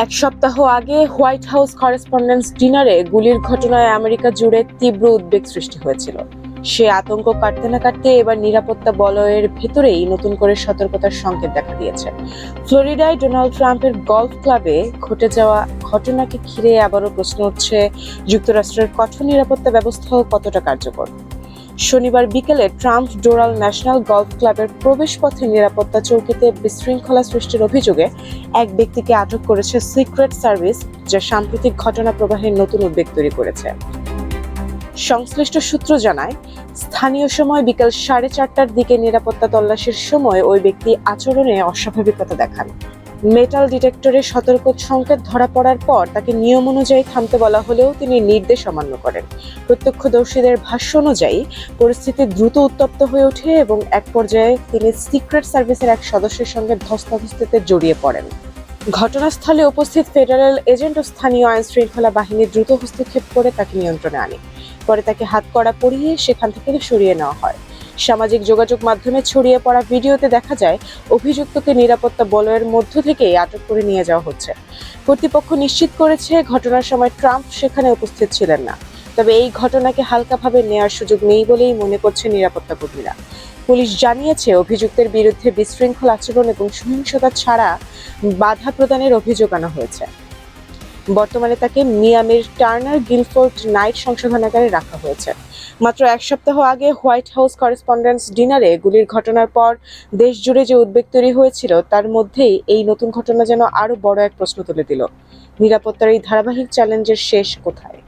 এক সপ্তাহ আগে হোয়াইট হাউস করেসপন্ডেন্স ডিনারে গুলির ঘটনায় আমেরিকা জুড়ে তীব্র উদ্বেগ সৃষ্টি হয়েছিল। সে আতঙ্ক কাটতে না কাটতে এবার নিরাপত্তা বলয়ের ভেতরেই নতুন করে সতর্কতার সংকেত দেখা দিয়েছে। ফ্লোরিডায় ডোনাল্ড ট্রাম্পের গলফ ক্লাবে ঘটে যাওয়া ঘটনাকে ঘিরে আবারও প্রশ্ন উঠছে, যুক্তরাষ্ট্রের কঠোর নিরাপত্তা ব্যবস্থাও কতটা কার্যকর। শনিবার বিকেলে ট্রাম্প ডোরাল ন্যাশনাল গলফ ক্লাবের প্রবেশপথে নিরাপত্তা চৌকিতে বিশৃঙ্খলা সৃষ্টির অভিযোগে এক ব্যক্তিকে আটক করেছে সিক্রেট সার্ভিস, যা সাম্প্রতিক ঘটনা প্রবাহের নতুন উদ্বেগ তৈরি করেছে। সংশ্লিষ্ট সূত্র জানায়, স্থানীয় সময় বিকেল 4:30টার দিকে নিরাপত্তা তল্লাশির সময় ওই ব্যক্তি আচরণে অস্বাভাবিকতা দেখান। মেটাল ডিটেক্টরে সতর্ক সংকেত ধরা পড়ার পর তাকে নিয়ম অনুযায়ী থামতে বলা হলেও তিনি নির্দেশ অমান্য করেন। প্রত্যক্ষদর্শীদের ভাষ্য অনুযায়ী পরিস্থিতি দ্রুত উত্তপ্ত হয়ে ওঠে এবং এক পর্যায়ে তিনি সিক্রেট সার্ভিসের এক সদস্যের সঙ্গে ধস্তাধস্তিতে জড়িয়ে পড়েন। ঘটনাস্থলে উপস্থিত ফেডারেল এজেন্ট ও স্থানীয় আইন শৃঙ্খলা বাহিনী দ্রুত হস্তক্ষেপ করে তাকে নিয়ন্ত্রণে আনে। পরে তাকে হাতকড়া পরিয়ে সেখান থেকে সরিয়ে নেওয়া হয়। সামাজিক যোগাযোগ মাধ্যমে ছড়িয়ে পড়া ভিডিওতে দেখা যায় অভিযুক্তকে নিরাপত্তা বলয়ের মধ্য থেকেই আটক করে নিয়ে যাওয়া হচ্ছে। কর্তৃপক্ষ নিশ্চিত করেছে ঘটনার সময় ট্রাম্প সেখানে উপস্থিত ছিলেন না। তবে এই ঘটনাকে হালকাভাবে নেওয়ার সুযোগ নেই বলেই মনে করছে নিরাপত্তা কর্মীরা। পুলিশ জানিয়েছে অভিযুক্তের বিরুদ্ধে বিশৃঙ্খল আচরণ এবং সহিংসতা ছাড়া বাধা প্রদানের অভিযোগ আনা হয়েছে। বর্তমানে তাকে মিয়ামির টার্নার গিলফোর্ড নাইট সংশোধনাগারে রাখা হয়েছে। মাত্র এক সপ্তাহ আগে হোয়াইট হাউস করেসপন্ডেন্স ডিনারে গুলির ঘটনার পর দেশ জুড়ে যে উদ্বেগ তৈরি হয়েছিল, তার মধ্যেই এই নতুন ঘটনা যেন আরো বড় এক প্রশ্ন তুলে দিল। নিরাপত্তার এই ধারাবাহিক চ্যালেঞ্জের শেষ কোথায়?